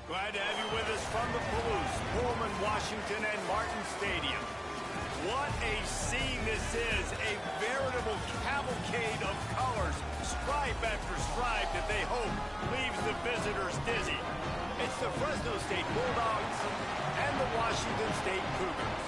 Glad to have you with us from the Palouse, Pullman, Washington, and Martin Stadium. What a scene this is, a veritable cavalcade of colors, stripe after stripe that they hope leaves the visitors dizzy. It's the Fresno State Bulldogs and the Washington State Cougars.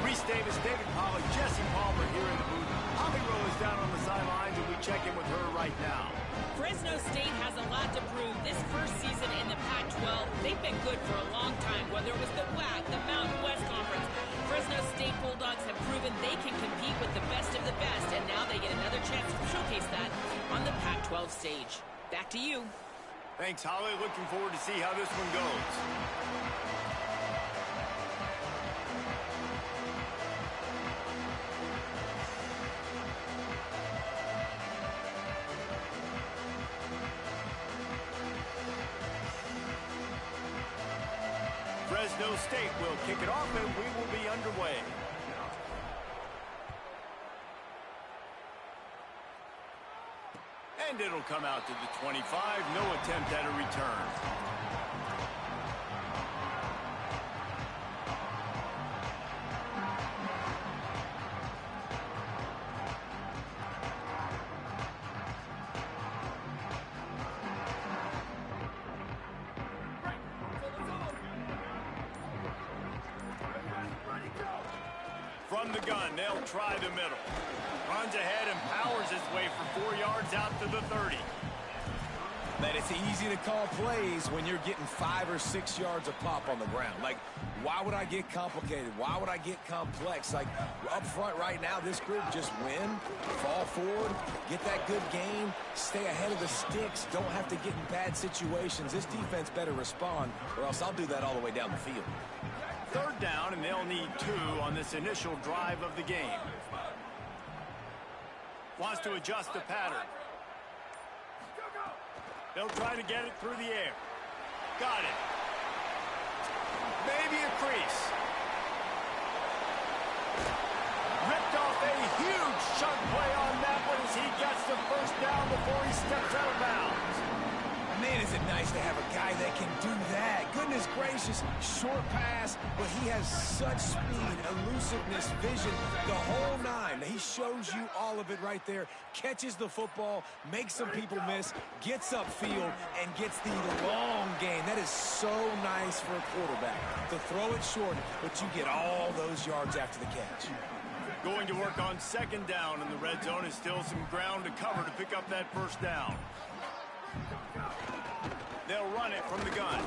Reese Davis, David Pollack, Jesse Palmer here in the booth. Holly Rowe is down on the sidelines, and we check in with her right now. Fresno State has a lot to prove. This first season in the Pac-12, they've been good for a long time, whether it was the WAC, the Mountain West Conference. Fresno State Bulldogs have proven they can compete with the best of the best, and now they get another chance to showcase that on the Pac-12 stage. Back to you. Thanks, Holly. Looking forward to see how this one goes. Fresno State will kick it off, and we will be underway. And it'll come out to the 25. No attempt at a return. From the gun, they'll try the middle. Runs ahead and powers his way for 4 yards out to the 30. Man, it's easy to call plays when you're getting 5 or 6 yards a pop on the ground. Like, why would I get complicated? Why would I get complex? Like, up front right now, this group just win, fall forward, get that good gain, stay ahead of the sticks, don't have to get in bad situations. This defense better respond, or else I'll do that all the way down the field. Third down, and they'll need 2 on this initial drive of the game. Wants to adjust the pattern. They'll try to get it through the air. Got it. Maybe a crease. Ripped off a huge chunk play on that one as he gets the first down before he steps out of bounds. Man, is it nice to have a guy that can do that. Goodness gracious, short pass, but he has such speed, elusiveness, vision, the whole nine. He shows you all of it right there. Catches the football, makes some people miss, gets upfield, and gets the long gain. That is so nice for a quarterback. To throw it short, but you get all those yards after the catch. Going to work on second down, and the red zone is still some ground to cover to pick up that first down. They'll run it from the gun.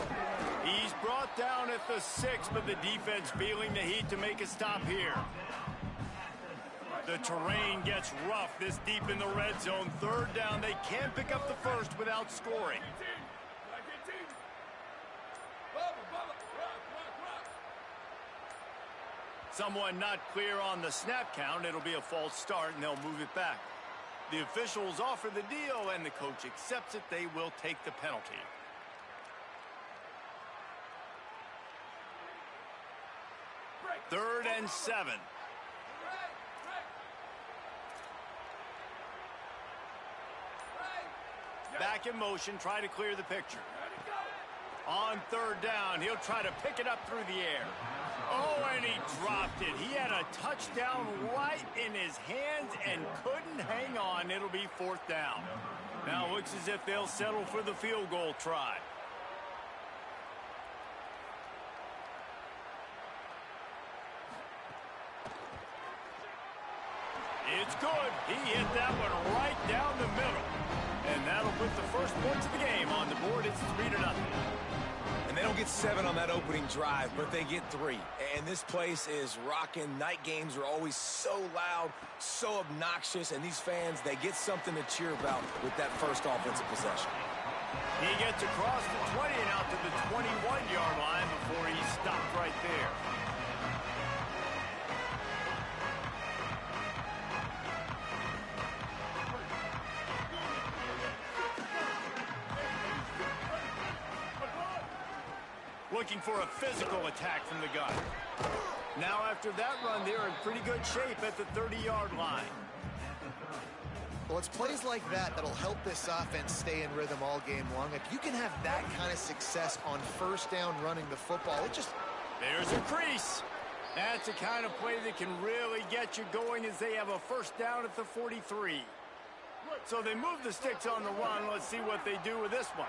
He's brought down at the 6, but the defense feeling the heat to make a stop here. The terrain gets rough this deep in the red zone. Third down, they can't pick up the first without scoring. Someone not clear on the snap count. It'll be a false start, and they'll move it back. The officials offer the deal, and the coach accepts it. They will take the penalty. Third and 7. Back in motion, try to clear the picture. On third down, he'll try to pick it up through the air. Oh, and he dropped it. He had a touchdown right in his hands and couldn't hang on. It'll be fourth down. Now it looks as if they'll settle for the field goal try. It's good. He hit that one right down the middle. And that'll put the first points of the game on the board. It's 3-0. And they don't get 7 on that opening drive, but they get 3. And this place is rocking. Night games are always so loud, so obnoxious, and these fans, they get something to cheer about with that first offensive possession. He gets across the 20 and out to the 21-yard line before he's stopped right there. Looking for a physical attack from the gun. Now after that run, they're in pretty good shape at the 30-yard line. Well, it's plays like that that'll help this offense stay in rhythm all game long. If you can have that kind of success on first down running the football, it just... There's a crease. That's the kind of play that can really get you going as they have a first down at the 43. So they move the sticks on the run. Let's see what they do with this one.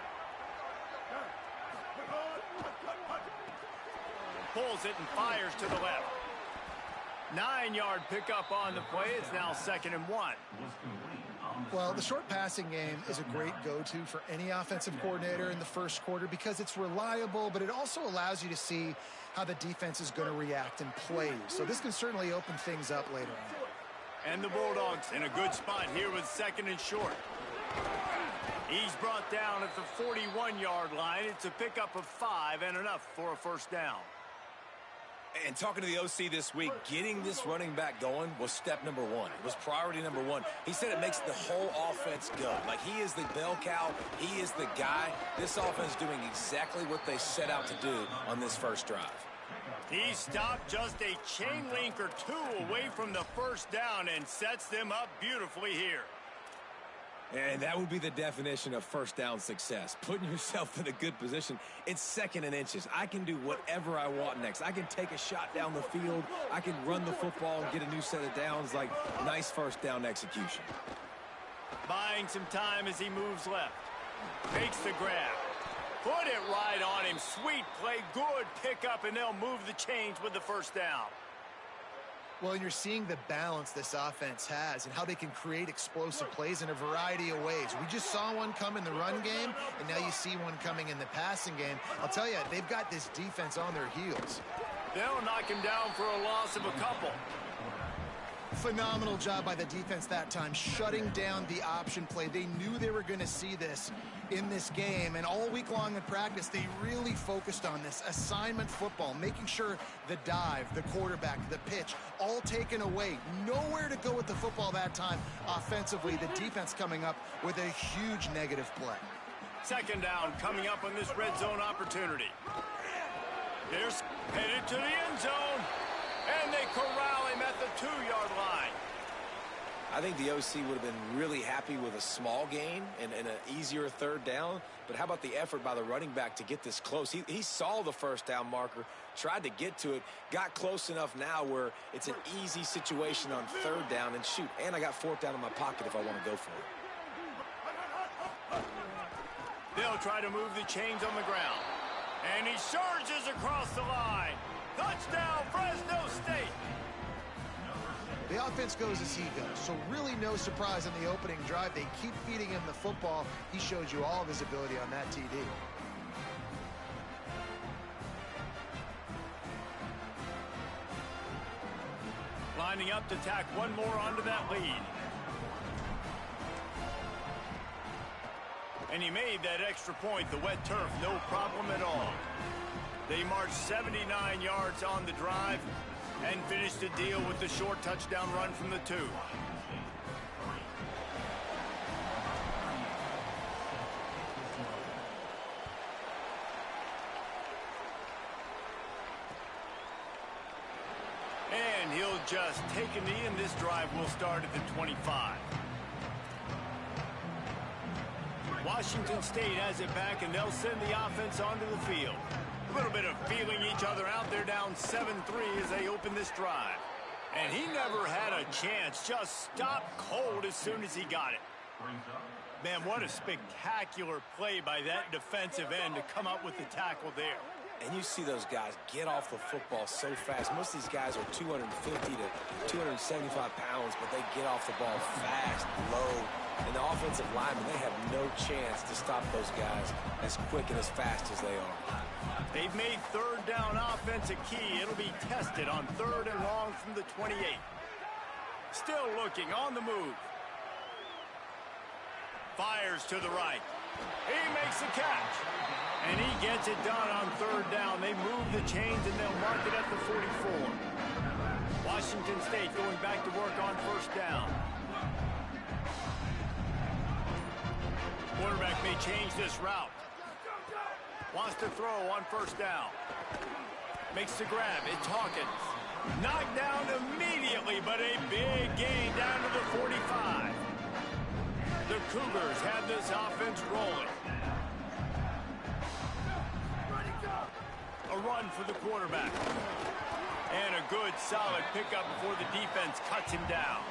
Pulls it and fires to the left. 9-yard pickup on the play. It's now 2nd and 1. Well, the short passing game is a great go-to for any offensive coordinator in the first quarter because it's reliable, but it also allows you to see how the defense is going to react in plays. So this can certainly open things up later on. And the Bulldogs in a good spot here with 2nd and short. He's brought down at the 41-yard line. It's a pickup of 5 and enough for a first down. And talking to the OC this week, getting this running back going was step number 1. It was priority number 1. He said it makes the whole offense go. Like, he is the bell cow. He is the guy. This offense is doing exactly what they set out to do on this first drive. He stopped just a chain link or 2 away from the first down and sets them up beautifully here. And that would be the definition of first down success. Putting yourself in a good position. It's 2nd and inches. I can do whatever I want next. I can take a shot down the field. I can run the football and get a new set of downs. Like, nice first down execution. Buying some time as he moves left. Makes the grab. Put it right on him. Sweet play. Good pickup, and they'll move the chains with the first down. Well, you're seeing the balance this offense has and how they can create explosive plays in a variety of ways. We just saw one come in the run game, and now you see one coming in the passing game. I'll tell you, they've got this defense on their heels. They'll knock him down for a loss of a couple. Phenomenal job by the defense that time, shutting down the option play. They knew they were going to see this in this game, and all week long in practice, they really focused on this assignment football, making sure the dive, the quarterback, the pitch, all taken away. Nowhere to go with the football that time offensively. The defense coming up with a huge negative play. 2nd down coming up on this red zone opportunity. They're headed to the end zone, and they corral him at the 2-yard line. I think the OC would have been really happy with a small gain and an easier 3rd down. But how about the effort by the running back to get this close? He saw the first down marker, tried to get to it, got close enough now where it's an easy situation on 3rd down. And shoot, and I got 4th down in my pocket if I want to go for it. They'll try to move the chains on the ground. And he surges across the line. Touchdown, Fresno State. The offense goes as he goes, so really no surprise on the opening drive. They keep feeding him the football. He showed you all of his ability on that TD. Lining up to tack one more onto that lead. And he made that extra point, the wet turf, no problem at all. They marched 79 yards on the drive and finished the deal with the short touchdown run from the 2. And he'll just take a knee, and this drive will start at the 25. Washington State has it back, and they'll send the offense onto the field. A little bit of feeling each other out. They're down 7-3 as they open this drive. And he never had a chance. Just stopped cold as soon as he got it. Man, what a spectacular play by that defensive end to come up with the tackle there. And you see those guys get off the football so fast. Most of these guys are 250 to 275 pounds, but they get off the ball fast, low. And the offensive linemen, they have no chance to stop those guys as quick and as fast as they are. They've made 3rd down offense a key. It'll be tested on 3rd and long from the 28. Still looking on the move. Fires to the right. He makes the catch. And he gets it done on 3rd down. They move the chains, and they'll mark it at the 44. Washington State going back to work on 1st down. Quarterback may change this route. Wants to throw on 1st down. Makes the grab. It's Hawkins. Knocked down immediately, but a big gain down to the 45. The Cougars have this offense rolling. A run for the quarterback. And a good, solid pickup before the defense cuts him down.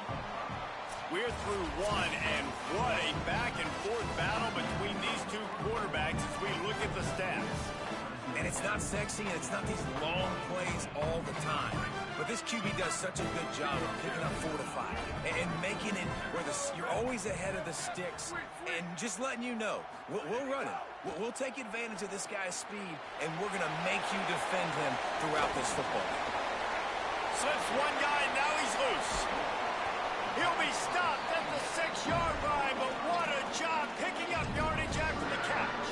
We're through one, and what a back-and-forth battle between these two quarterbacks as we look at the stats. And it's not sexy, and it's not these long plays all the time. But this QB does such a good job of picking up 4 to 5 and making it where you're always ahead of the sticks and just letting you know, we'll run it. We'll take advantage of this guy's speed, and we're going to make you defend him throughout this football game. Slips one guy, now he's loose. He'll be stopped at the 6-yard line, but what a job picking up yardage after the catch.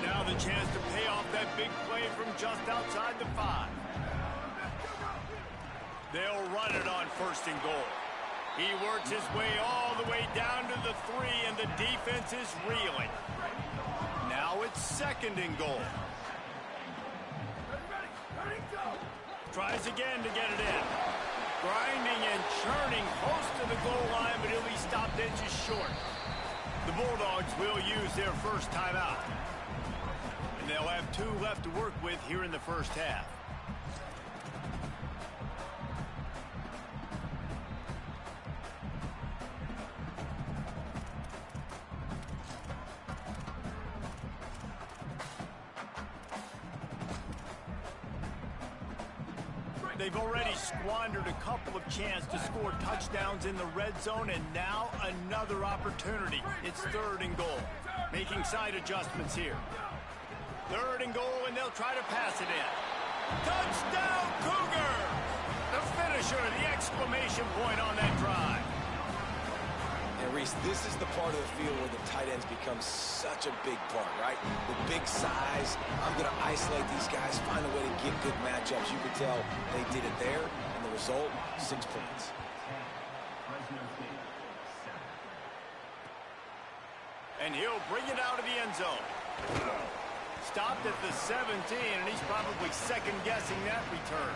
Now the chance to pay off that big play from just outside the 5. They'll run it on 1st and goal. He works his way all the way down to the 3, and the defense is reeling. Now it's 2nd and goal. Tries again to get it in. Grinding and churning close to the goal line, but he'll be stopped inches short. The Bulldogs will use their first timeout. And they'll have 2 left to work with here in the first half. They've already squandered a couple of chances to score touchdowns in the red zone, and now another opportunity. It's 3rd and goal. Making side adjustments here. 3rd and goal, and they'll try to pass it in. Touchdown, Cougar! The finisher, the exclamation point on that drive. And Reese, this is the part of the field where the tight ends become such a big part, right? With big size, I'm going to isolate these guys, find a way to get good matchups. You can tell they did it there, and the result, 6 points. And he'll bring it out of the end zone. Stopped at the 17, and he's probably second-guessing that return.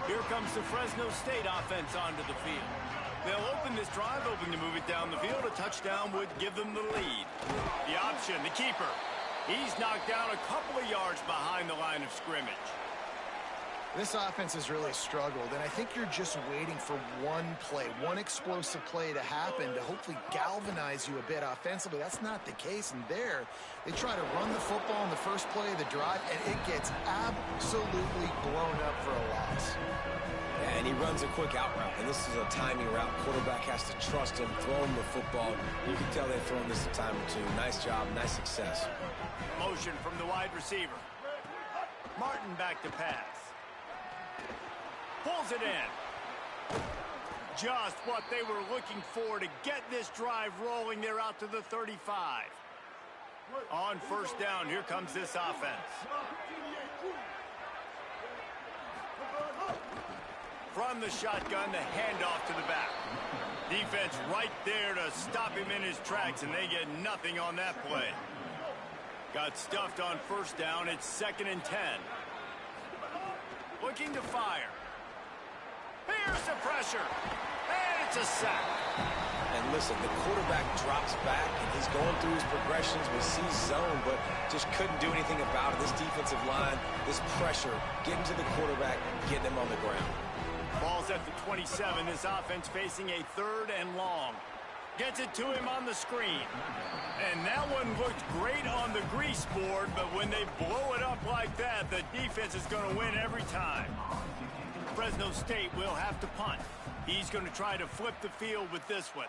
Here comes the Fresno State offense onto the field. They'll open this drive, hoping to move it down the field. A touchdown would give them the lead. The option, the keeper. He's knocked down a couple of yards behind the line of scrimmage. This offense has really struggled, and I think you're just waiting for one play, one explosive play to happen to hopefully galvanize you a bit offensively. That's not the case, and there, they try to run the football in the first play of the drive, and it gets absolutely blown up for a loss. And he runs a quick out route, and this is a timing route. Quarterback has to trust him, throw him the football. You can tell they've thrown this a time or 2. Nice job, nice success. Motion from the wide receiver. Martin back to pass. Pulls it in. Just what they were looking for to get this drive rolling. They're out to the 35. On 1st down, here comes this offense. From the shotgun, the handoff to the back. Defense right there to stop him in his tracks, and they get nothing on that play. Got stuffed on 1st down. It's 2nd and 10. Looking to fire. Here's the pressure. And it's a sack. And listen, the quarterback drops back, and he's going through his progressions. We see zone, but just couldn't do anything about it. This defensive line, this pressure, getting to the quarterback, getting him on the ground. Ball's at the 27. This offense facing a 3rd and long. Gets it to him on the screen. And that one looked great on the grease board, but when they blow it up like that, the defense is going to win every time. Fresno State will have to punt. He's going to try to flip the field with this one.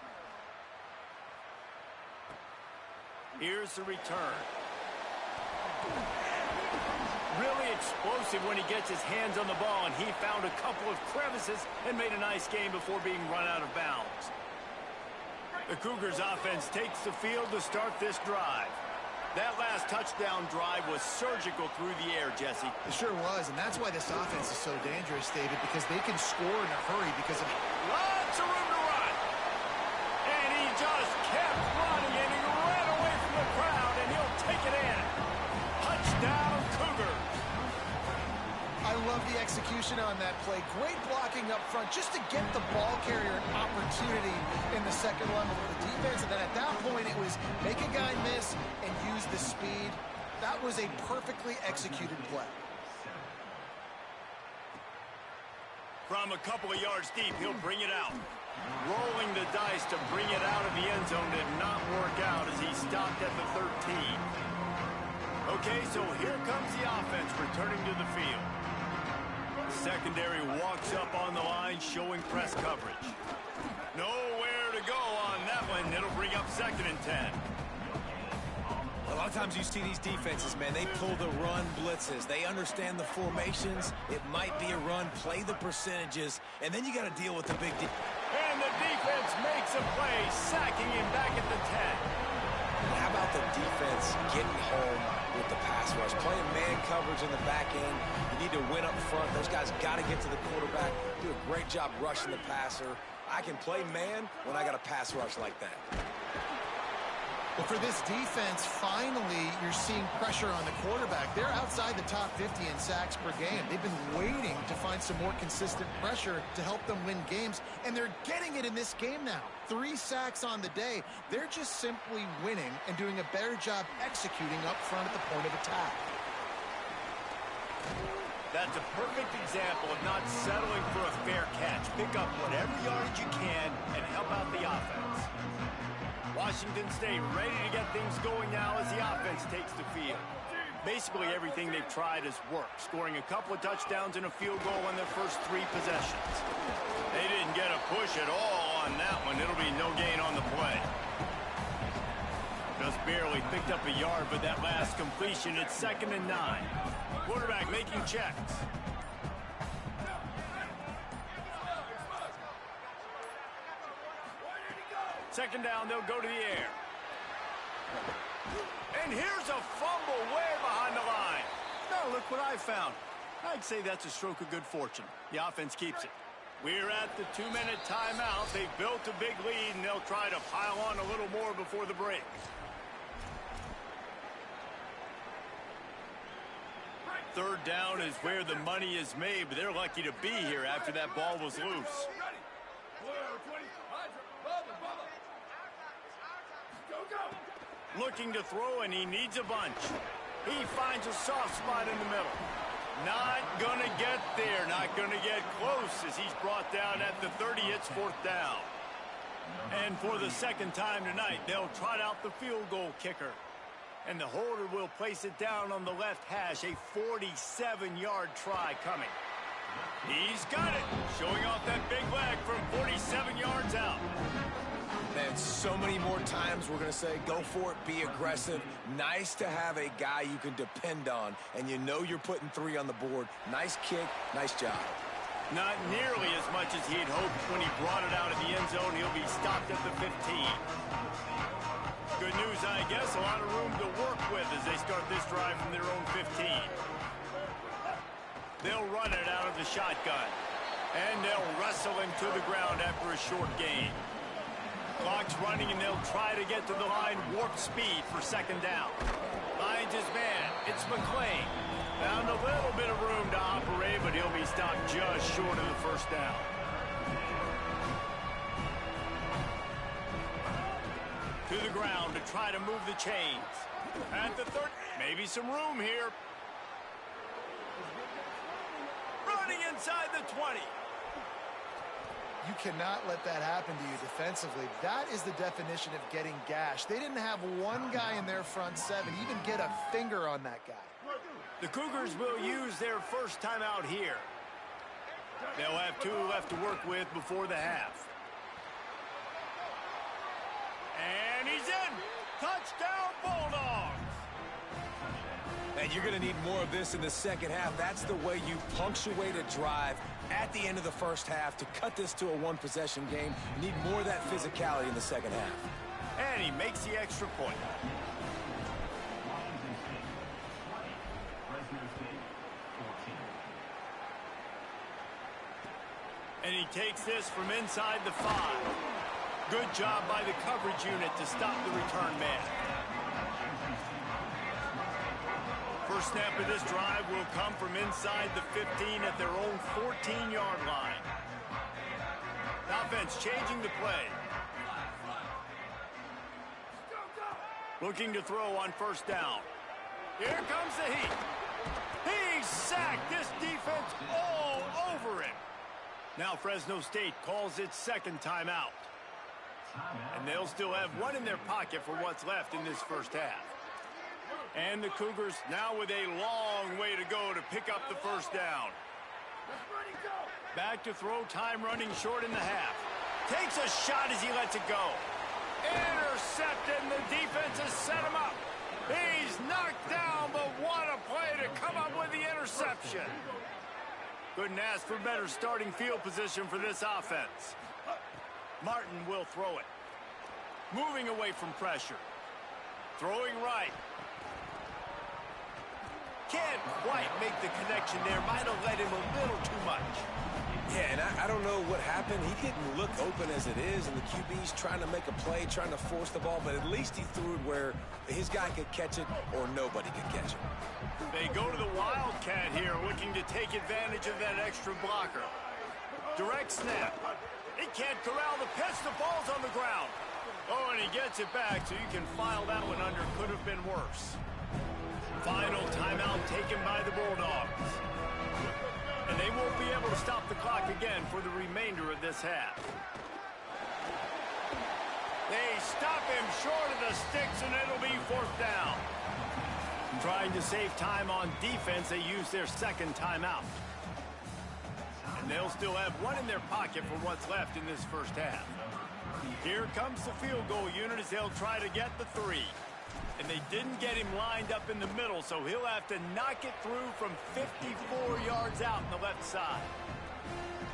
Here's the return. Really explosive when he gets his hands on the ball, and he found a couple of crevices and made a nice game before being run out of bounds. The Cougars offense takes the field to start this drive. That last touchdown drive was surgical through the air, Jesse. It sure was, and that's why this offense is so dangerous, David, because they can score in a hurry because of... Lots of room to run. And he just kept running, and he ran away from the crowd, and he'll take it in. Touchdown, Cougars. I love the execution execution on that play. Great blocking up front just to get the ball carrier an opportunity in the second level of the defense. And then at that point, it was make a guy miss and use the speed. That was a perfectly executed play. From a couple of yards deep, he'll bring it out. Rolling the dice to bring it out of the end zone did not work out as he stopped at the 13. Okay, so here comes the offense returning to the field. Secondary walks up on the line, showing press coverage. Nowhere to go on that one. It'll bring up 2nd and 10. A lot of times you see these defenses, man, they pull the run blitzes. They understand the formations. It might be a run, play the percentages, and then you got to deal with the big And the defense makes a play, sacking him back at the 10. How about the defense getting home with the pass rush? Playing man coverage in the back end. You need to win up front. Those guys got to get to the quarterback. Do a great job rushing the passer. I can play man when I got a pass rush like that. But for this defense, finally, you're seeing pressure on the quarterback. They're outside the top 50 in sacks per game. They've been waiting to find some more consistent pressure to help them win games, and they're getting it in this game now. 3 sacks on the day. They're just simply winning and doing a better job executing up front at the point of attack. That's a perfect example of not settling for a fair catch. Pick up whatever yardage you can and help out the offense. Washington State ready to get things going now as the offense takes the field. Basically everything they've tried has worked, scoring a couple of touchdowns and a field goal on their first 3 possessions. They didn't get a push at all on that one. It'll be no gain on the play. Just barely picked up a yard, but that last completion, it's 2nd and 9. Quarterback making checks. Second down, they'll go to the air. And here's a fumble way behind the line. Now look what I found. I'd say that's a stroke of good fortune. The offense keeps it. We're at the 2-minute timeout. They've built a big lead, and they'll try to pile on a little more before the break. Third down is where the money is made, but they're lucky to be here after that ball was loose. Looking to throw, and he needs a bunch. He finds a soft spot in the middle. Not going to get there, not going to get close as he's brought down at the 30. It's 4th down. And for the second time tonight, they'll trot out the field goal kicker. And the holder will place it down on the left hash, a 47-yard try coming. He's got it, showing off that big leg from 47 yards out. Man, so many more times we're going to say, go for it, be aggressive. Nice to have a guy you can depend on, and you know you're putting 3 on the board. Nice kick, nice job. Not nearly as much as he had hoped when he brought it out of the end zone. He'll be stopped at the 15. Good news, I guess, a lot of room to work with as they start this drive from their own 15. They'll run it out of the shotgun, and they'll wrestle him to the ground after a short gain. Clock's running, and they'll try to get to the line, warp speed for 2nd down. Finds his man. It's McClain. Found a little bit of room to operate, but he'll be stopped just short of the 1st down. To the ground to try to move the chains. At the 30, maybe some room here. Running inside the 20. You cannot let that happen to you defensively. That is the definition of getting gashed. They didn't have one guy in their front 7 even get a finger on that guy. The Cougars will use their first timeout here. They'll have 2 left to work with before the half. And he's in. Touchdown, Bulldogs. And you're going to need more of this in the second half. That's the way you punctuate a drive at the end of the first half to cut this to a 1-possession game. You need more of that physicality in the second half. And he makes the extra point. And he takes this from inside the 5. Good job by the coverage unit to stop the return man. First snap of this drive will come from inside the 15 at their own 14-yard line. Offense changing the play. Looking to throw on first down. Here comes the heat. He's sacked. This defense all over him. Now Fresno State calls its second timeout. And they'll still have one in their pocket for what's left in this first half. And the Cougars now with a long way to go to pick up the first down. Back to throw, time running short in the half. Takes a shot as he lets it go. Intercepted, and the defense has set him up. He's knocked down, but what a play to come up with the interception. Couldn't ask for better starting field position for this offense. Martin will throw it. Moving away from pressure. Throwing right. Can't quite make the connection there. Might have let him a little too much. Yeah, and I don't know what happened. He didn't look open as it is, and the QB's trying to make a play, trying to force the ball, but at least he threw it where his guy could catch it or nobody could catch it. They go to the Wildcat here, looking to take advantage of that extra blocker. Direct snap. He can't corral the pitch. The ball's on the ground. Oh, and he gets it back, so you can file that one under. Could have been worse. Final timeout taken by the Bulldogs. And they won't be able to stop the clock again for the remainder of this half. They stop him short of the sticks, and it'll be fourth down. Trying to save time on defense, they use their second timeout. And they'll still have one in their pocket for what's left in this first half. Here comes the field goal unit as they'll try to get the 3. And they didn't get him lined up in the middle, so he'll have to knock it through from 54 yards out on the left side.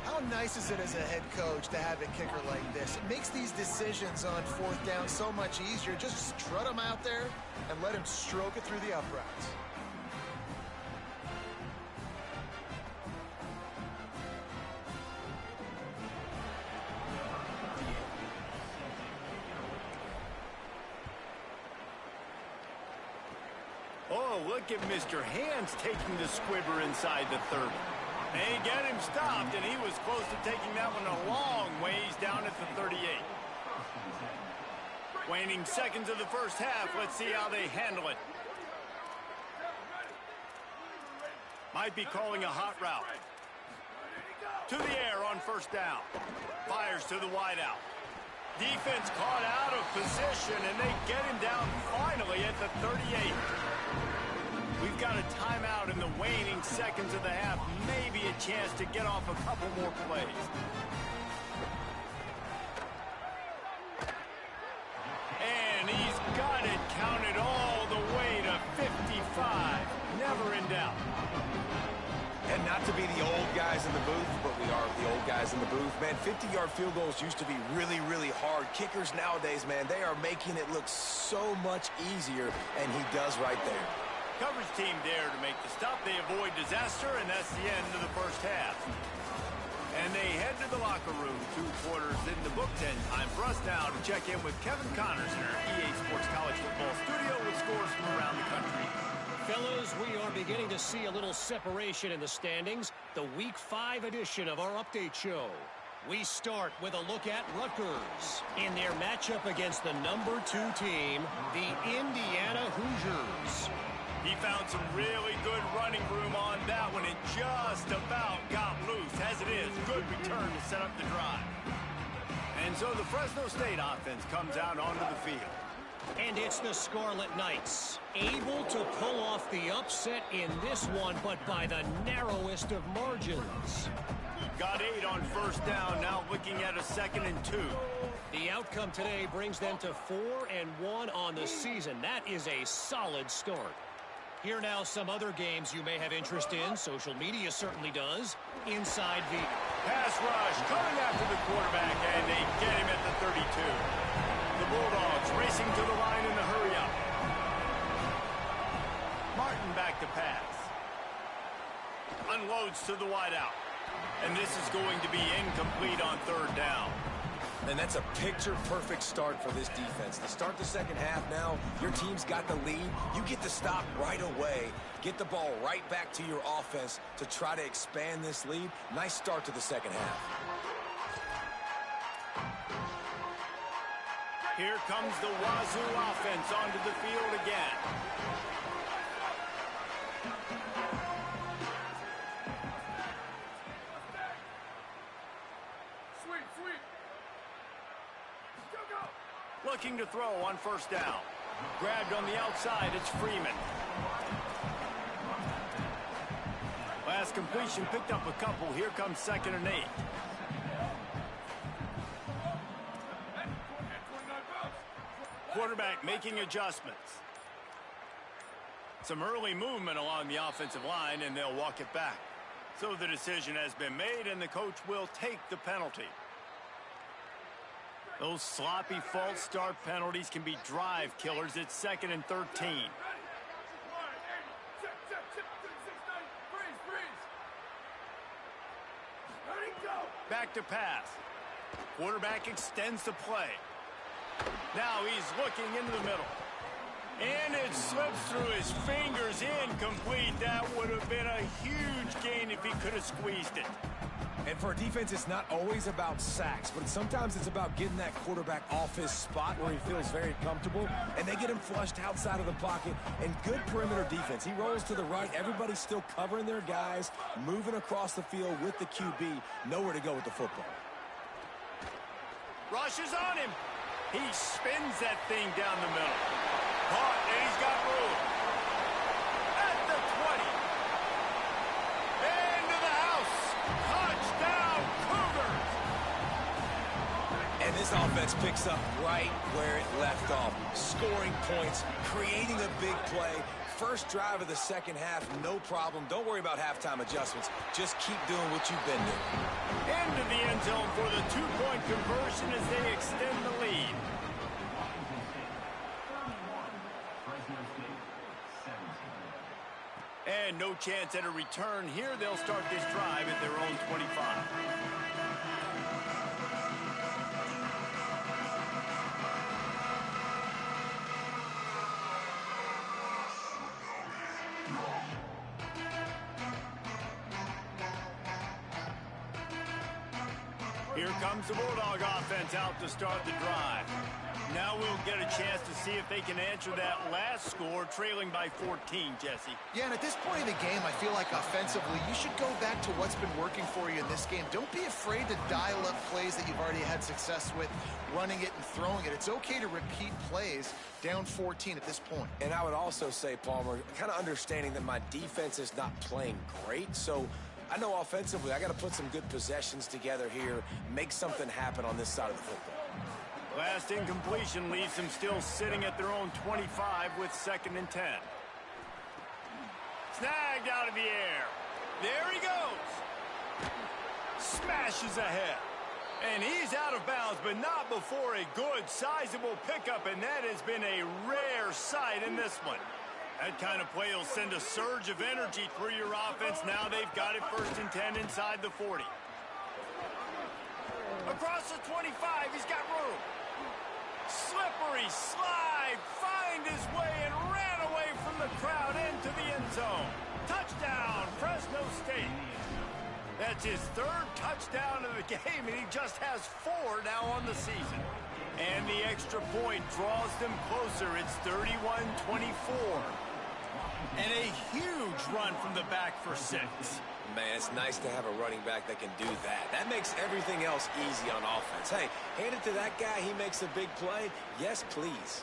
How nice is it as a head coach to have a kicker like this? It makes these decisions on fourth down so much easier. Just strut him out there and let him stroke it through the uprights. Oh, look at Mr. Hands taking the squibber inside the 30. They get him stopped, and he was close to taking that one a long ways down at the 38. Waning seconds of the first half. Let's see how they handle it. Might be calling a hot route. To the air on first down. Fires to the wideout. Defense caught out of position, and they get him down finally at the 38. We've got a timeout in the waning seconds of the half. Maybe a chance to get off a couple more plays. And he's got it counted all the way to 55. Never in doubt. And not to be the old guys in the booth, but we are the old guys in the booth. Man, 50-yard field goals used to be really, really hard. Kickers nowadays, man, they are making it look so much easier, and he does right there. Coverage team there to make the stop. They avoid disaster, and that's the end of the first half. And they head to the locker room. 2 quarters in the book. 10 time for us now to check in with Kevin Connors in our EA Sports College Football studio with scores from around the country. Fellas, we are beginning to see a little separation in the standings. The Week 5 edition of our update show. We start with a look at Rutgers in their matchup against the number 2 team, the Indiana Hoosiers. He found some really good running room on that one and just about got loose. As it is, good return to set up the drive. And so the Fresno State offense comes out onto the field. And it's the Scarlet Knights, able to pull off the upset in this one, but by the narrowest of margins. Got 8 on first down, now looking at a 2nd and 2. The outcome today brings them to 4-1 on the season. That is a solid start. Here now some other games you may have interest in. Social media certainly does. Inside the pass rush coming after the quarterback, and they get him at the 32. The Bulldogs racing to the line in the hurry-up. Martin back to pass. Unloads to the wideout. And this is going to be incomplete on 3rd down. And that's a picture-perfect start for this defense. To start the second half now, your team's got the lead. You get to stop right away, get the ball right back to your offense to try to expand this lead. Nice start to the second half. Here comes the Wazoo offense onto the field again. Looking to throw on first down. Grabbed on the outside, it's Freeman. Last completion picked up a couple. Here comes 2nd and 8. Quarterback making adjustments. Some early movement along the offensive line, and they'll walk it back. So the decision has been made, and the coach will take the penalty. Those sloppy false start penalties can be drive killers. It's 2nd and 13. Back to pass. Quarterback extends the play. Now he's looking into the middle. And it slips through his fingers, incomplete. That would have been a huge gain if he could have squeezed it. And for a defense, it's not always about sacks, but sometimes it's about getting that quarterback off his spot where he feels very comfortable, and they get him flushed outside of the pocket. And good perimeter defense. He rolls to the right. Everybody's still covering their guys, moving across the field with the QB. Nowhere to go with the football. Rushes on him. He spins that thing down the middle. Caught, and he's got room. At the 20. Into the house. Touchdown, Cougars. And this offense picks up right where it left off. Scoring points, creating a big play. First drive of the second half, no problem. Don't worry about halftime adjustments. Just keep doing what you've been doing. Into the end zone for the two-point conversion as they extend the lead. And no chance at a return here. They'll start this drive at their own 25. Here comes the Bulldog offense out to start the drive. Now we'll get a chance to see if they can answer that last score, trailing by 14, Jesse. Yeah, and at this point in the game, I feel like offensively, you should go back to what's been working for you in this game. Don't be afraid to dial up plays that you've already had success with, running it and throwing it. It's okay to repeat plays down 14 at this point. And I would also say, Palmer, kind of understanding that my defense is not playing great, so I know offensively I got to put some good possessions together here, make something happen on this side of the football. Last incompletion leaves them still sitting at their own 25 with 2nd and 10. Snagged out of the air. There he goes. Smashes ahead. And he's out of bounds, but not before a good, sizable pickup, and that has been a rare sight in this one. That kind of play will send a surge of energy through your offense. Now they've got it 1st and 10 inside the 40. Across the 25, he's got room. Slippery slide, find his way and ran away from the crowd into the end zone. Touchdown, Fresno State. That's his 3rd touchdown of the game, and he just has 4 now on the season. And the extra point draws them closer. It's 31-24. And a huge run from the back for 6. Man, it's nice to have a running back that can do that. That makes everything else easy on offense. Hey, hand it to that guy. He makes a big play. Yes, please.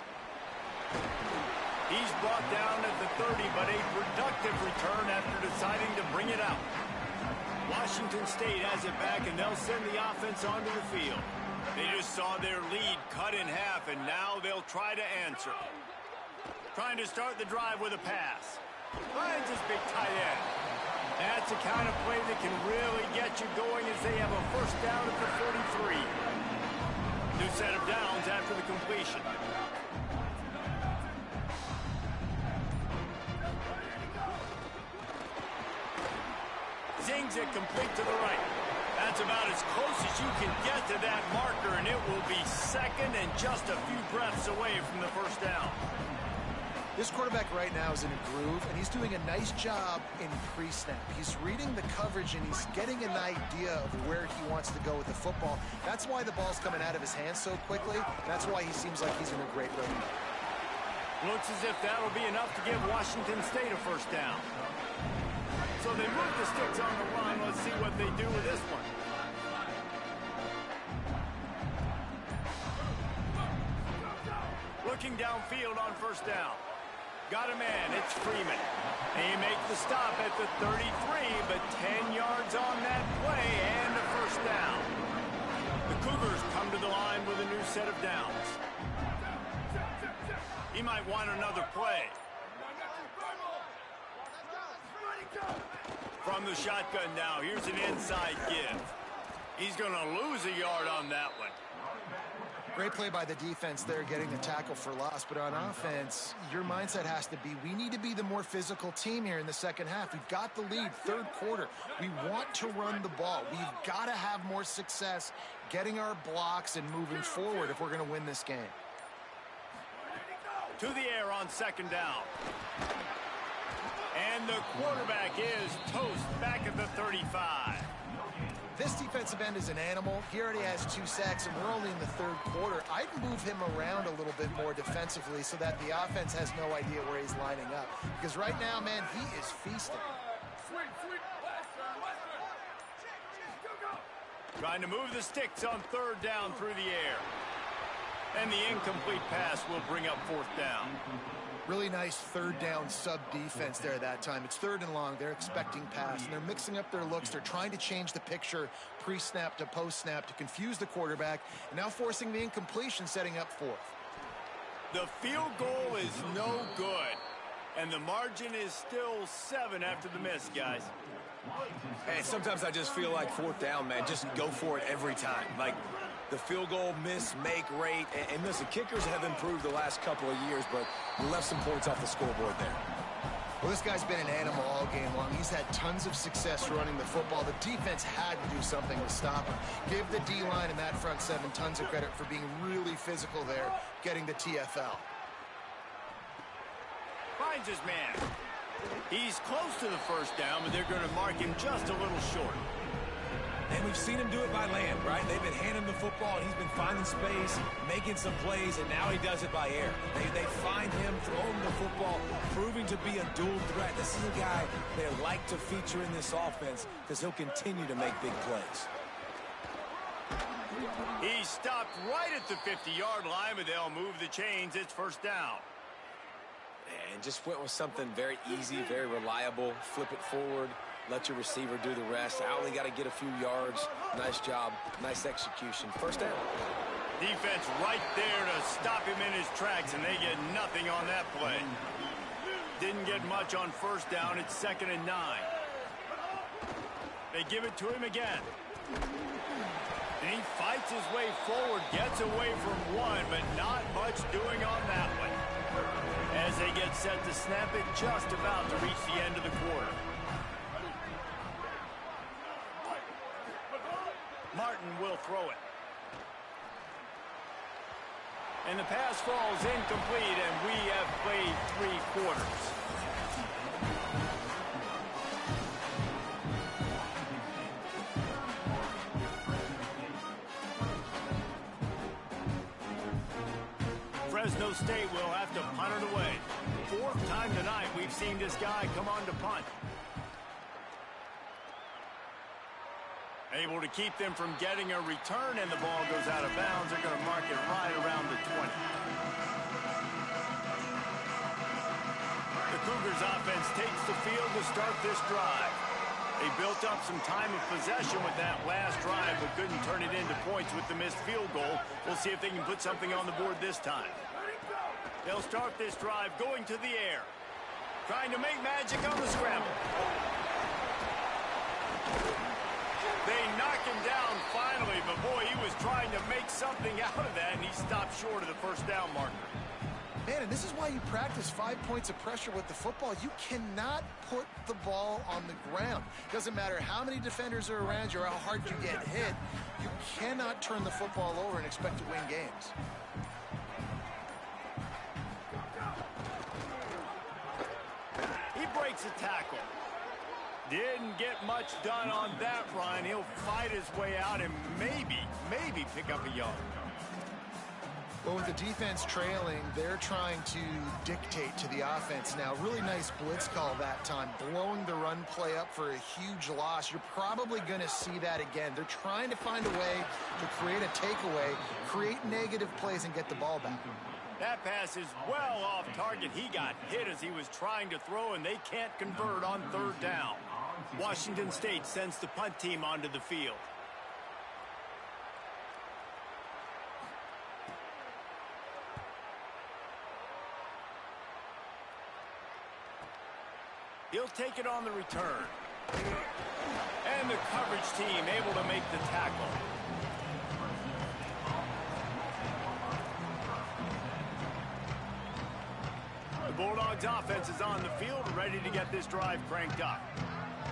He's brought down at the 30, but a productive return after deciding to bring it out. Washington State has it back, and they'll send the offense onto the field. They just saw their lead cut in half, and now they'll try to answer. Trying to start the drive with a pass. Finds his big tight end. That's the kind of play that can really get you going as they have a 1st down at the 43. New set of downs after the completion. Zings it complete to the right. That's about as close as you can get to that marker, and it will be second and just a few breaths away from the first down. This quarterback right now is in a groove, and he's doing a nice job in pre-snap. He's reading the coverage, and he's getting an idea of where he wants to go with the football. That's why the ball's coming out of his hands so quickly. That's why he seems like he's in a great rhythm. Looks as if that'll be enough to give Washington State a first down. So they move the sticks on the run. Let's see what they do with this one. Looking downfield on first down. Got a man. It's Freeman. He makes the stop at the 33, but 10 yards on that play and a first down. The Cougars come to the line with a new set of downs. He might want another play. From the shotgun now, here's an inside give. He's going to lose a yard on that one. Great play by the defense there, getting the tackle for loss. But on offense, your mindset has to be, we need to be the more physical team here in the second half. We've got the lead, third quarter. We want to run the ball. We've got to have more success getting our blocks and moving forward if we're going to win this game. To the air on second down. And the quarterback is toast back at the 35. This defensive end is an animal. He already has 2 sacks, and we're only in the third quarter. I'd move him around a little bit more defensively so that the offense has no idea where he's lining up. Because right now, man, he is feasting. Trying to move the sticks on third down through the air. And the incomplete pass will bring up fourth down. Really nice third down sub defense there that time. It's third and long. They're expecting pass, and they're mixing up their looks. They're trying to change the picture pre-snap to post-snap to confuse the quarterback, and now forcing the incompletion, setting up fourth. The field goal is no good, and the margin is still 7 after the miss, guys. Hey, sometimes I just feel like fourth down, man. Just go for it every time. Like the field goal miss, make rate. And listen, kickers have improved the last couple of years, but we left some points off the scoreboard there. Well, this guy's been an animal all game long. He's had tons of success running the football. The defense had to do something to stop him. Give the D-line and that front 7 tons of credit for being really physical there, getting the TFL. Finds his man. He's close to the first down, but they're going to mark him just a little short. And we've seen him do it by land, right? They've been handing the football, and he's been finding space, making some plays, and now he does it by air. They find him, throw him the football, proving to be a dual threat. This is a guy they like to feature in this offense because he'll continue to make big plays. He stopped right at the 50-yard line, but they'll move the chains. It's first down. And just went with something very easy, very reliable. Flip it forward. Let your receiver do the rest. I only got to get a few yards. Nice job. Nice execution. First down. Defense right there to stop him in his tracks, and they get nothing on that play. Didn't get much on first down. It's 2nd and 9. They give it to him again. And he fights his way forward, gets away from one, but not much doing on that one. As they get set to snap it, just about to reach the end of the quarter. Martin will throw it. And the pass falls incomplete, and we have played 3 quarters. Fresno State will have to punt it away. 4th time tonight we've seen this guy come on to punt. Able to keep them from getting a return, and the ball goes out of bounds. They're going to mark it right around the 20. The Cougars offense takes the field to start this drive. They built up some time of possession with that last drive, but couldn't turn it into points with the missed field goal. We'll see if they can put something on the board this time. They'll start this drive going to the air. Trying to make magic on the scramble. They knock him down finally, but boy, he was trying to make something out of that, and he stopped short of the first down marker. Man, and this is why you practice 5 points of pressure with the football. You cannot put the ball on the ground. Doesn't matter how many defenders are around you or how hard you get hit. You cannot turn the football over and expect to win games. He breaks a tackle. Didn't get much done on that run. He'll fight his way out and maybe pick up a yard. Well, with the defense trailing, they're trying to dictate to the offense now. Really nice blitz call that time, blowing the run play up for a huge loss. You're probably going to see that again. They're trying to find a way to create a takeaway, create negative plays, and get the ball back. That pass is well off target. He got hit as he was trying to throw, and they can't convert on third down. Washington State sends the punt team onto the field. He'll take it on the return. And the coverage team able to make the tackle. The Bulldogs offense is on the field, ready to get this drive cranked up.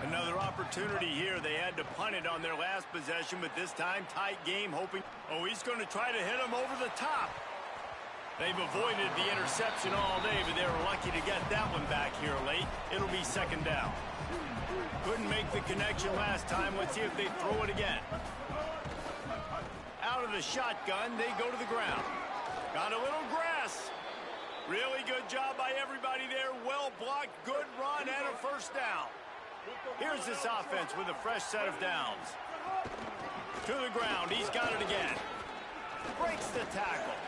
Another opportunity here. They had to punt it on their last possession, but this time tight game, hoping... Oh, he's going to try to hit him over the top. They've avoided the interception all day, but they were lucky to get that one back here late. It'll be second down. Couldn't make the connection last time. Let's see if they throw it again. Out of the shotgun, they go to the ground. Got a little grass. Really good job by everybody there. Well blocked, good run, and a first down. Here's this offense with a fresh set of downs. To the ground, he's got it again. Breaks the tackle.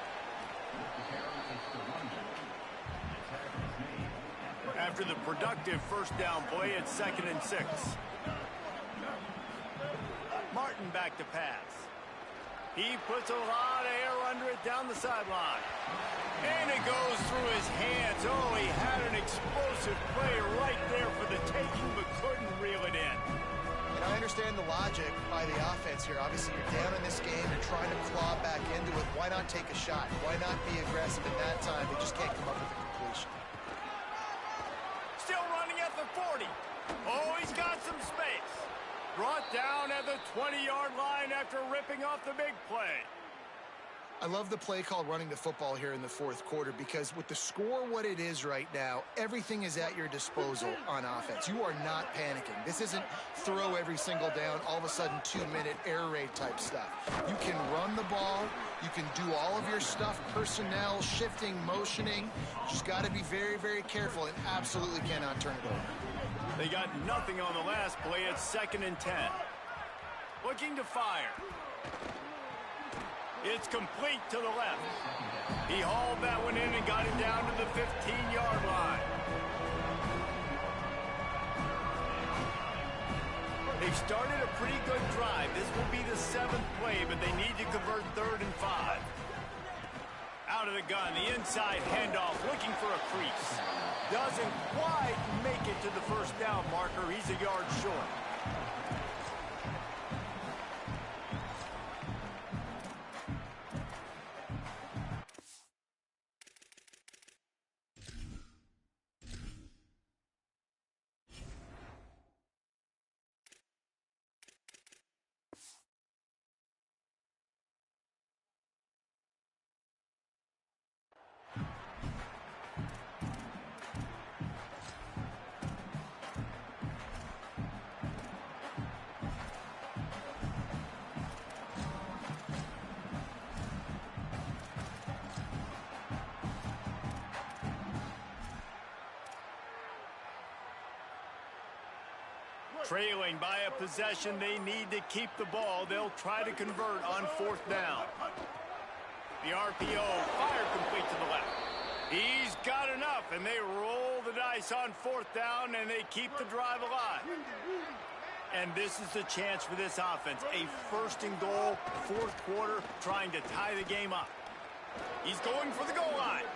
After the productive first down play, it's 2nd and 6. Martin back to pass. He puts a lot of air under it down the sideline. And it goes through his hands. Oh, he had an explosive play right there for the taking, but couldn't reel it in. And I understand the logic by the offense here. Obviously, you're down in this game. You're trying to claw back into it. Why not take a shot? Why not be aggressive at that time? They just can't come up with a completion. Still running at the 40. Oh, he's got some space. Brought down at the 20-yard line after ripping off the big play. I love the play call running the football here in the fourth quarter because with the score what it is right now, everything is at your disposal on offense. You are not panicking. This isn't throw every single down, all of a sudden 2-minute air raid type stuff. You can run the ball. You can do all of your stuff, personnel, shifting, motioning. Just got to be very, very careful and absolutely cannot turn it over. They got nothing on the last play. It's 2nd and 10. Looking to fire. It's complete to the left. He hauled that one in and got it down to the 15-yard line. They've started a pretty good drive. This will be the 7th play, but they need to convert 3rd and 5. Out of the gun, the inside handoff, looking for a crease. Doesn't quite make it to the first down marker. He's a yard short. Trailing by a possession, they need to keep the ball. They'll try to convert on 4th down. The RPO fired complete to the left. He's got enough, and they roll the dice on 4th down, and they keep the drive alive. And this is the chance for this offense. A 1st and goal, 4th quarter, trying to tie the game up. He's going for the goal line.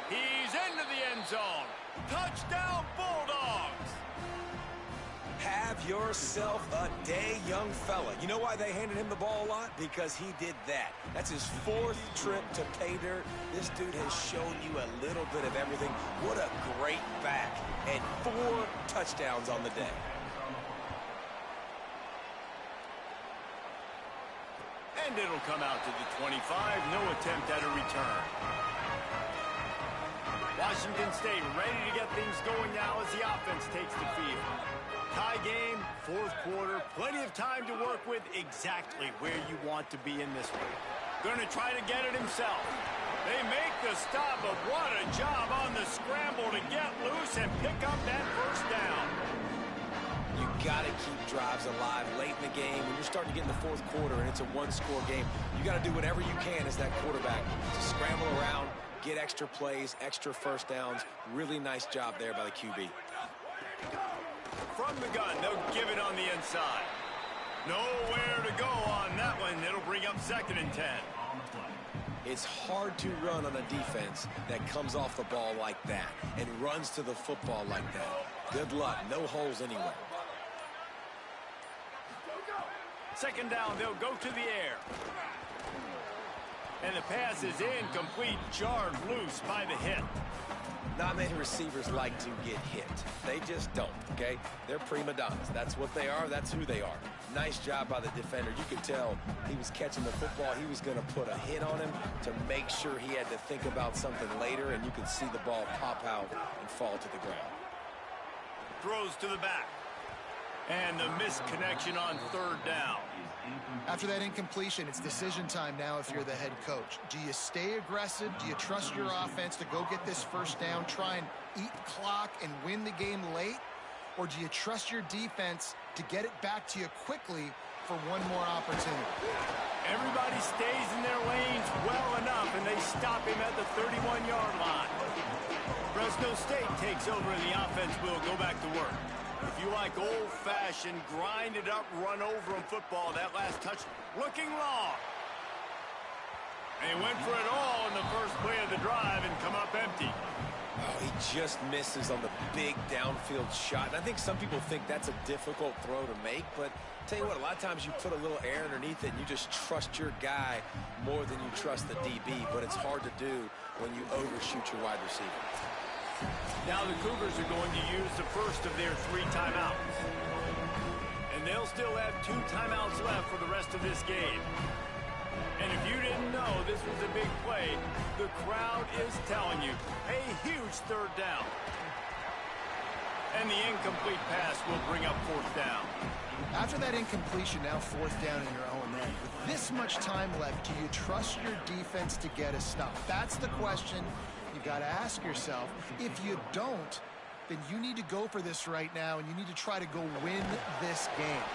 He's into the end zone. Touchdown, Bulldogs! Have Have yourself a day, young fella. You know why they handed him the ball a lot? Because he did that. That's his 4th trip to pay dirt. This dude has shown you a little bit of everything. What a great back. And 4 touchdowns on the day. And it'll come out to the 25. No attempt at a return. Washington State ready to get things going now as the offense takes the field. Tie game, 4th quarter, plenty of time to work with, exactly where you want to be in this one. Going to try to get it himself. They make the stop, but what a job on the scramble to get loose and pick up that first down. You got to keep drives alive late in the game. When you're starting to get in the 4th quarter and it's a 1-score game, you got to do whatever you can as that quarterback to scramble around, get extra plays, extra first downs. Really nice job there by the QB. From the gun, they'll give it on the inside. Nowhere to go on that one. It'll bring up 2nd and 10. It's hard to run on a defense that comes off the ball like that and runs to the football like that. Good luck. No holes anywhere. 2nd down, they'll go to the air. And the pass is incomplete, jarred loose by the hit. Not many receivers like to get hit. They just don't, okay? They're prima donnas. That's what they are. That's who they are. Nice job by the defender. You could tell he was catching the football. He was going to put a hit on him to make sure he had to think about something later, and you could see the ball pop out and fall to the ground. Throws to the back. And the missed connection on 3rd down. After that incompletion, it's decision time now if you're the head coach. Do you stay aggressive? Do you trust your offense to go get this first down, try and eat clock and win the game late? Or do you trust your defense to get it back to you quickly for one more opportunity? Everybody stays in their lanes well enough, and they stop him at the 31-yard line. Fresno State takes over, and the offense will go back to work. If you like old-fashioned, grind-it-up, run-over-'em football, that last touch looking long. And he went for it all in the first play of the drive and come up empty. Oh, he just misses on the big downfield shot. And I think some people think that's a difficult throw to make, but tell you what, a lot of times you put a little air underneath it and you just trust your guy more than you trust the DB, but it's hard to do when you overshoot your wide receiver. Now the Cougars are going to use the first of their 3 timeouts. And they'll still have 2 timeouts left for the rest of this game. And if you didn't know this was a big play, the crowd is telling you, a huge 3rd down. And the incomplete pass will bring up 4th down. After that incompletion, now 4th down in your own end. With this much time left, do you trust your defense to get a stop? That's the question you got to ask yourself. If you don't, then you need to go for this right now, and you need to try to go win this game.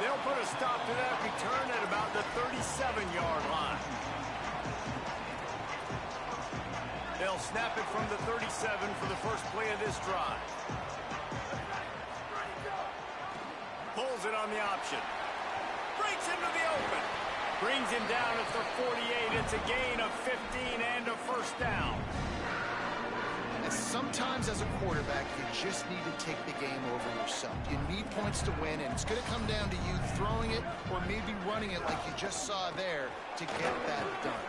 They'll put a stop to that return at about the 37-yard line. They'll snap it from the 37 for the first play of this drive. Pulls it on the option. Breaks into the open. Brings him down at the 48. It's a gain of 15 and a first down. And sometimes as a quarterback, you just need to take the game over yourself. You need points to win, and it's going to come down to you throwing it or maybe running it like you just saw there to get that done.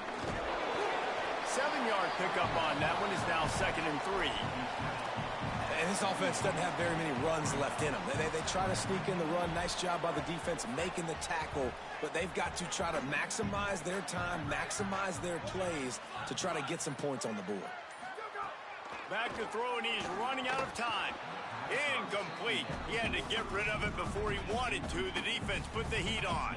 7-yard pickup on that one is now 2nd and 3. And this offense doesn't have very many runs left in them. They try to sneak in the run. Nice job by the defense making the tackle, but they've got to try to maximize their time, maximize their plays to try to get some points on the board. Back to throw, and he's running out of time. Incomplete. He had to get rid of it before he wanted to. The defense put the heat on.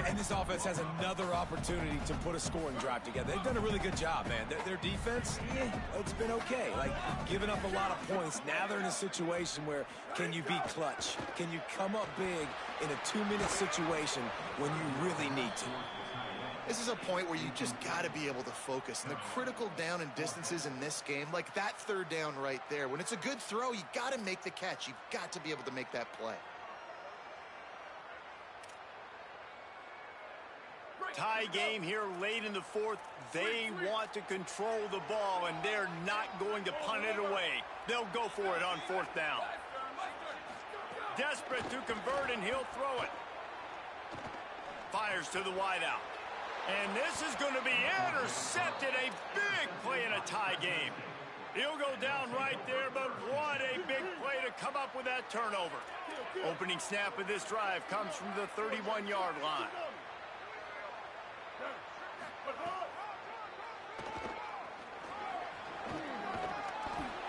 And this offense has another opportunity to put a scoring drive together. They've done a really good job, man. Their defense, it's been okay. Like, giving up a lot of points. Now they're in a situation where can you be clutch? Can you come up big in a 2-minute situation when you really need to? This is a point where you just got to be able to focus. And the critical down and distances in this game, like that 3rd down right there, when it's a good throw, you got to make the catch. You've got to be able to make that play. Tie game here late in the 4th. They want to control the ball, and they're not going to punt it away. They'll go for it on 4th down. Desperate to convert, and he'll throw it. Fires to the wideout. And this is going to be intercepted. A big play in a tie game. He'll go down right there, but what a big play to come up with that turnover. Opening snap of this drive comes from the 31-yard line.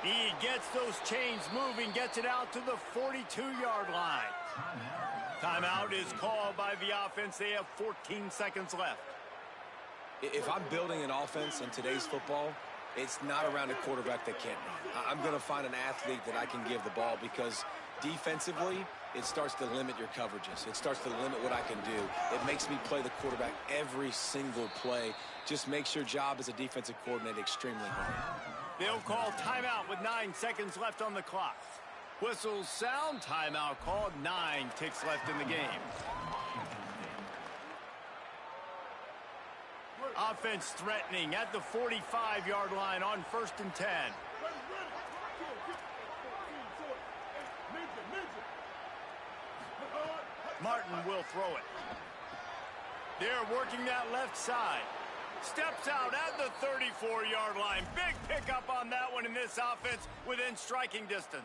He gets those chains moving, gets it out to the 42-yard line. Timeout is called by the offense. They have 14 seconds left. If I'm building an offense in today's football, it's not around a quarterback that can't run. I'm going to find an athlete that I can give the ball because defensively, it starts to limit your coverages. It starts to limit what I can do. It makes me play the quarterback every single play. Just makes your job as a defensive coordinator extremely hard. They'll call timeout with 9 seconds left on the clock. Whistles sound, timeout called, 9 ticks left in the game. Offense threatening at the 45-yard line on 1st and 10. Martin will throw it. They're working that left side. Steps out at the 34-yard line. Big pickup on that one in this offense within striking distance.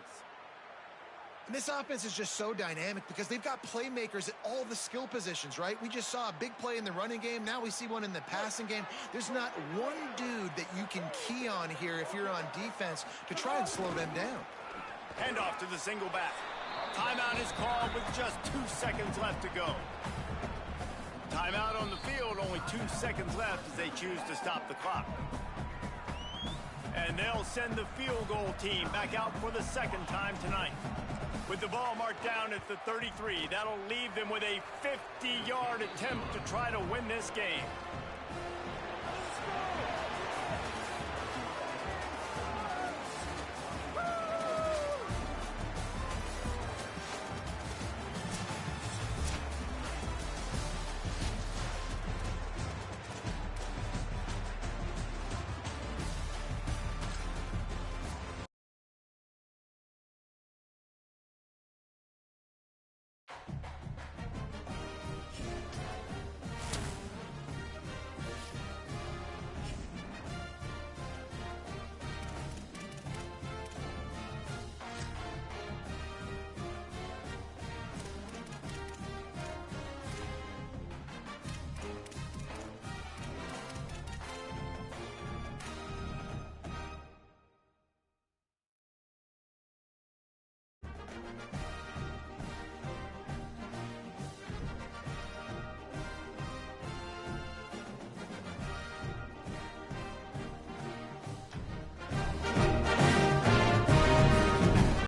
And this offense is just so dynamic because they've got playmakers at all the skill positions, right? We just saw a big play in the running game. Now we see one in the passing game. There's not one dude that you can key on here if you're on defense to try and slow them down. Handoff to the single back. Timeout is called with just 2 seconds left to go. Timeout on the field, only 2 seconds left as they choose to stop the clock. And they'll send the field goal team back out for the second time tonight. With the ball marked down at the 33, that'll leave them with a 50-yard attempt to try to win this game.